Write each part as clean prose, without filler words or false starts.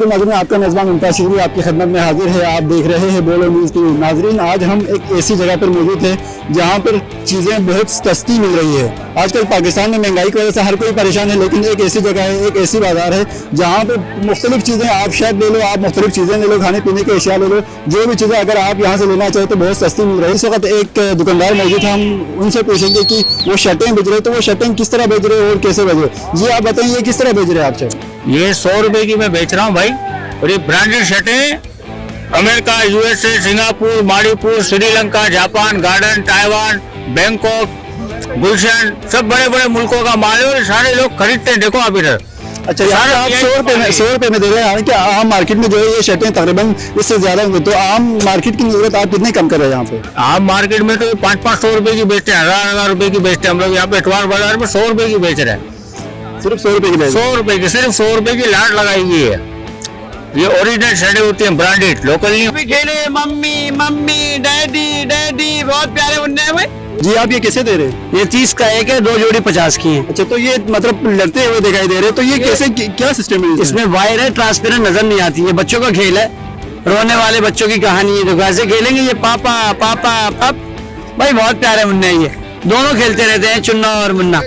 अस्सलाम वालेकुम नाज़रीन, आपका मेज़बान मुमताज़ शिकरी आपकी खिदमत में हाजिर है। आप देख रहे हैं बोलो न्यूज़ टीवी। नाज़रीन, आज हम एक ऐसी जगह पर मौजूद हैं जहां पर चीज़ें बहुत सस्ती मिल रही है। आजकल पाकिस्तान में महंगाई की वजह से हर कोई परेशान है, लेकिन एक ऐसी जगह है, एक ऐसी बाजार है जहाँ पर मुख्तलिफ चीज़ें आप शायद ले लो, आप मुख्तलिफ चीज़ें ले लो, खाने पीने की अशिया ले लो, जो भी चीज़ें अगर आप यहाँ से लेना चाहें तो बहुत सस्ती मिल रही है। इस वक्त एक दुकानदार मौजूद है, हम उनसे पूछेंगे कि वो शर्टें बेच रहे तो वो शर्टें किस तरह बेच रहे और कैसे बेच रहे। जी आप बताइए, ये किस तरह बेच रहे हैं आप शर्ट? ये 100 रुपए की मैं बेच रहा हूँ भाई, और ये ब्रांडेड शर्टें America, USA, Singapore, Maldives, Sri Lanka, Japan, Garden, Taiwan, Bangkok, Gulshan, सब बड़े बड़े मुल्कों का माल है और सारे लोग खरीदते हैं। देखो आप इधर। अच्छा, यहाँ आप 100 रुपए में दे रहे हैं कि आम मार्केट में जो है ये शर्टें तकरीबन इससे ज्यादा होंगे, तो आम मार्केट की नजरत आप कितने कम कर रहे हैं यहाँ पे? आम मार्केट में तो 500-500 रुपए की बेचते हैं, 1000-1000 रुपए की बेचते हैं। हम लोग यहाँ पे इतवार बाजार में 100 रुपए की बेच रहे हैं। सिर्फ 100 रुपए की? 100 रुपए की, सिर्फ 100 रुपए की लाट लगाई हुई है। ये ओरिजिनल शर्टें होती हैं, ब्रांडेड, लोकल नहीं। खेले मम्मी मम्मी डैडी डैडी, बहुत प्यारे मुन्ने हैं भाई। जी आप ये कैसे दे रहे हैं? ये 30 का एक है, 2 जोड़ी 50 की है। अच्छा, तो ये मतलब लड़ते हुए दिखाई दे रहे हैं, तो ये कैसे क्या सिस्टम है? इसमें वायर है, ट्रांसपेरेंट नजर नहीं आती है। बच्चों का खेल है, रोने वाले बच्चों की कहानी है। जो कैसे खेलेंगे ये पापा पापा पाप भाई, बहुत प्यारे मुन्ने हैं ये, दोनों खेलते रहते हैं, चुन्ना और मुन्ना।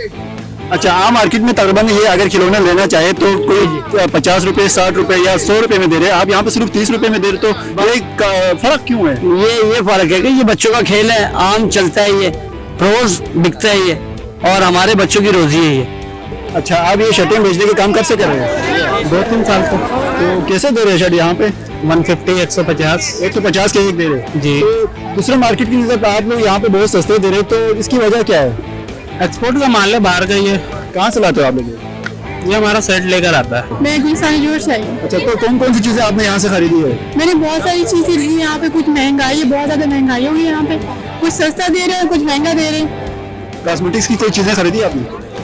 अच्छा, आम मार्केट में तकरीबन ये अगर खिलौना लेना चाहे तो कोई 50 रुपए, 60 रुपए या 100 रुपए में दे रहे हैं, आप यहाँ पे सिर्फ 30 रुपए में दे रहे, तो एक फर्क क्यों है? ये फर्क है कि ये बच्चों का खेल है, आम चलता है, ये रोज बिकता है ये, और हमारे बच्चों की रोजी है ये। अच्छा, आप ये शर्टें बेचने के काम कब से कर रहे हैं? 2-3 साल से। तो कैसे दे रहे हैं शर्ट यहाँ पे? 150, 150 150 के एक दे रहे हैं जी। तो दूसरे मार्केट की नजर आप लोग यहाँ पे बहुत सस्ते दे रहे हैं, तो इसकी वजह क्या है? एक्सपोर्ट का माल है, बाहर का। ये कहाँ से लाते हो आप लोग? ये हमारा सेट लेकर आता है। मैं कोई सारी जोर चाहिए। अच्छा, तो कौन कौन सी चीजें आपने यहाँ से खरीदी है? मैंने बहुत सारी चीजें ली हैं यहाँ पे। कुछ महंगाई है, बहुत ज्यादा महंगाई होगी यहाँ पे। कुछ सस्ता दे रहे हैं, कुछ महंगा दे रहे हैं। कॉस्मेटिक्स की कोई चीजें खरीदी आपने?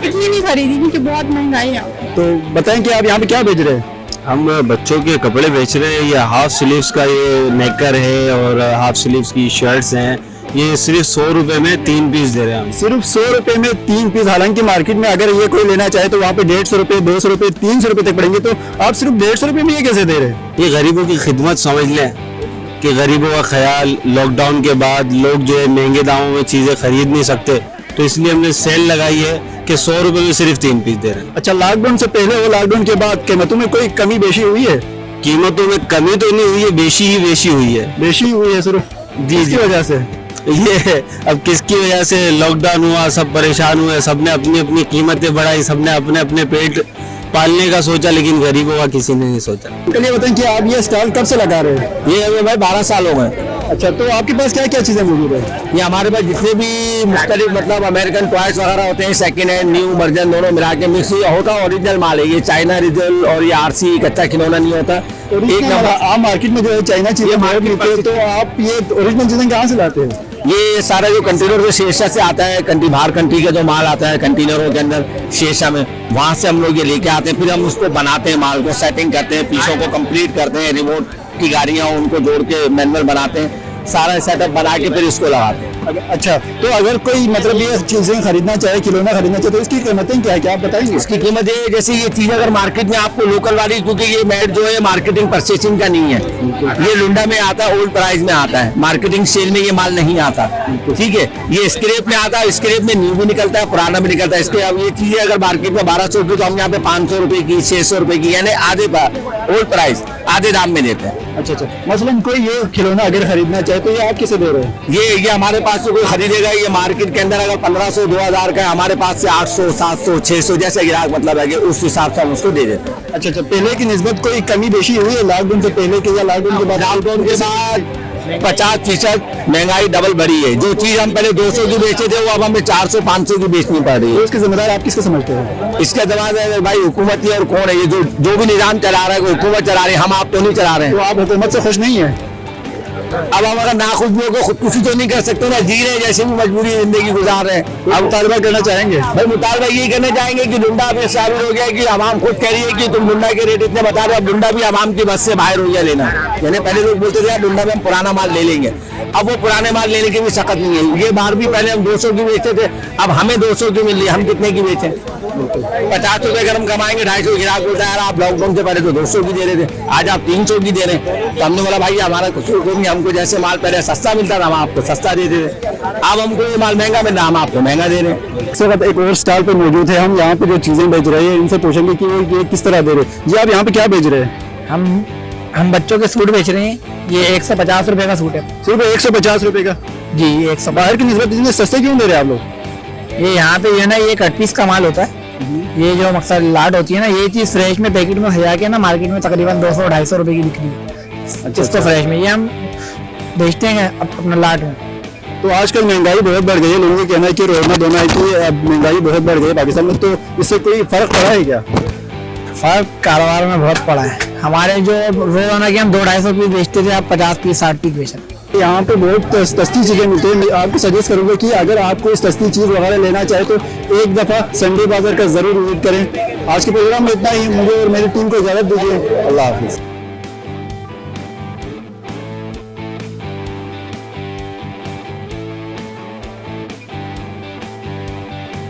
इतनी नहीं खरीदी क्योंकि बहुत महंगाई है यहाँ पे। तो बताएं कि आप यहाँ पे क्या बेच रहे हैं? हम बच्चों के कपड़े बेच रहे हैं। ये हाफ स्लीव्स का ये नेकर है और हाफ स्लीव्स की शर्ट्स हैं। ये सिर्फ 100 रुपए में 3 पीस दे रहे हैं हम। सिर्फ 100 रुपए में 3 पीस। हालांकि मार्केट में अगर ये कोई लेना चाहे तो वहाँ पे 150 रुपए, 200 रुपए, 300 रुपए तक पड़ेंगे, तो आप सिर्फ 150 रुपए में ये कैसे दे रहे हैं? ये गरीबों की खिदमत समझ लें कि गरीबों का ख्याल। लॉकडाउन के बाद लोग जो है महंगे दामों में चीजें खरीद नहीं सकते, तो इसलिए हमने सेल लगाई है कि 100 रुपए में सिर्फ 3 पीस दे रहे हैं। अच्छा, लॉकडाउन से पहले और लॉकडाउन के बाद कीमतों में कोई कमी बेशी हुई है? कीमतों में कमी तो नहीं हुई है, बेशी ही बेशी हुई है। बेशी हुई है सिर्फ? जी, इसकी वजह से? ये अब किसकी वजह से लॉकडाउन हुआ, सब परेशान हुए, सबने अपनी अपनी कीमतें बढ़ाई, सबने अपने अपने पेट पालने का सोचा, लेकिन गरीबों का किसी ने नहीं सोचा। चलिए बताएं कि आप ये स्टॉल कब से लगा रहे हैं? ये हमें भाई 12 साल हो गए। अच्छा, तो आपके पास क्या क्या चीजें मौजूद है? ये हमारे पास जितने भी मुख्तलिफ मतलब अमेरिकन टॉयज वगैरह होते हैं, सेकंड हैंड न्यू वर्जन दोनों मिला के मिक्स होता है। ओरिजिनल माल है ये, चाइना रिजल और ये आरसी कच्चा खिलौना नहीं होता। एक नंबर आम मार्केट में जो है चाइना चीजें मार्केट मिलती है, तो आप ये ओरिजिनल चीजें कहाँ से लाते हैं? ये सारा जो कंटेनर जो शेषा से आता है, बाहर कंट्री का जो माल आता है कंटेनरों के अंदर शेषा में, वहां से हम लोग ये लेके आते हैं। फिर हम उसको बनाते हैं, माल को सेटिंग करते हैं, पीसों को कंप्लीट करते हैं, रिमोट की गाड़ियां उनको जोड़ के मैनुअल बनाते हैं, सारा सेटअप बना के फिर इसको लगाते हैं। अच्छा, तो अगर कोई मतलब ये चीजें खरीदना चाहे, खिलौना खरीदना चाहे, तो इसकी कीमतें क्या है, क्या आप बताएंगे? इसकी कीमत है, जैसे ये चीज अगर मार्केट में आपको लोकल वाली, क्योंकि ये मैट जो है मार्केटिंग परचेसिंग का नहीं है, ये लुंडा में आता है, ओल्ड प्राइस में आता है, मार्केटिंग सेल में ये माल नहीं आता। ठीक है, ये स्क्रैप में आता है, स्क्रैप में न्यू भी निकलता है, पुराना भी निकलता है। इसके अब ये चीजें अगर मार्केट में 1200 रुपये, तो हम यहाँ पे 500 रुपए की, 600 रुपए की, यानी आधे ओल्ड प्राइस आधे दाम में देते हैं। अच्छा, मसलन कोई ये खिलौना अगर खरीदना चाहे तो ये आप किसे दे रहे हैं? ये हमारे पास से कोई खरीदेगा, ये मार्केट के अंदर अगर 1500, 2000 का है, हमारे पास से 800, 700, 600 जैसे ग्राहक मतलब है कि उस हिसाब से हम उसको दे देते हैं। अच्छा, पहले की निस्बत कोई कमी बेशी हुई है लॉकडाउन से पहले के या लॉकडाउन के बाद? लॉकडाउन के बाद 50% महंगाई डबल बढ़ी है। जो चीज हम पहले 200 की बेचे थे, वो अब हमें 400-500 की बेचनी पड़ रही है। तो इसके जिम्मेदार आप किसको समझते हैं? इसका जवाब है भाई हुकूमत ही, और कौन है ये जो भी निजाम चला रहा है, हुकूमत चला रही है, हम आप तो नहीं चला रहे हैं। तो आप हुकूमत से खुश नहीं है? अब हम अगर ना खुश भी होकर खुदकुशी तो नहीं कर सकते ना, जी रहे जैसे भी मजबूरी जिंदगी गुजार रहे हैं। आप मुतालबा करना चाहेंगे? भाई मुतालबा यही करना चाहेंगे कि लुंडा पे साबित हो गया कि आवाम खुद कह रही है कि तुम लुंडा के रेट इतने बता रहे हो, अब लुंडा भी आवाम की बस से बाहर हो गया लेना। यानी पहले लोग बोलते थे यार लुंडा में हम पुराना माल ले लेंगे, अब वो पुराने माल लेने की भी सकत नहीं है। ये बार भी पहले हम 200 की बेचते थे, अब हमें 200 की मिल रही है, हम कितने की बेचें? 50 रुपए अगर हम कमाएंगे, 250 ग्राहक बोलता है यार आप लॉकडाउन से पहले तो 200 की दे रहे थे, आज आप 300 की दे रहे हैं। तो हमने बोला भाई हमारा कुछ नहीं, हमको जैसे माल पहले सस्ता मिलता था हम आपको सस्ता दे रहे थे, अब हमको ये माल महंगा मिल रहा हम आपको महंगा दे रहे हैं। इसके बाद एक और स्टॉल पे मौजूद है, हम यहाँ पे जो चीजें बेच रहे हैं इनसे पूछेंगे कि ये किस तरह दे रहे हैं। जी आप यहाँ पे क्या बेच रहे हैं? हम बच्चों के सूट बेच रहे हैं। ये 150 रुपए का सूट है। सिर्फ 150 रुपए का? जी ये 100। बाहर की निस्बत इतने सस्ते क्यों दे रहे हैं आप लोग? ये यहाँ पे ये ना ये कट पीस का माल होता है। ये जो मकसद लाट होती है ना, ये चीज फ्रेश में पैकेट में हजा के ना मार्केट में तकरीबन 200-250 रुपए की बिक्री है। अच्छा फ्रेश में ये हम बेचते हैं अपना लाट में। तो आजकल महंगाई बहुत बढ़ गई है, लोगों का कहना है कि रोना धोना है कि अब महंगाई बहुत बढ़ गई है पाकिस्तान में, तो इससे कोई फर्क पड़ा है क्या? फर्क कारोबार में बहुत पड़ा है। हमारे जो रोजाना की हम 200-250 पीस बेचते थे, आप 50 पीस 60 पीस बेच रहे हैं। यहाँ पे बहुत सस्ती चीजें मिलती है। मैं आपको सजेस्ट करूंगा कि अगर आपको इस सस्ती चीज वगैरह लेना चाहे तो एक दफा संडे बाजार का जरूर विजिट करें। आज के प्रोग्राम में इतना ही, मुझे और मेरी टीम को इजाजत दीजिए। अल्लाह हाफिज।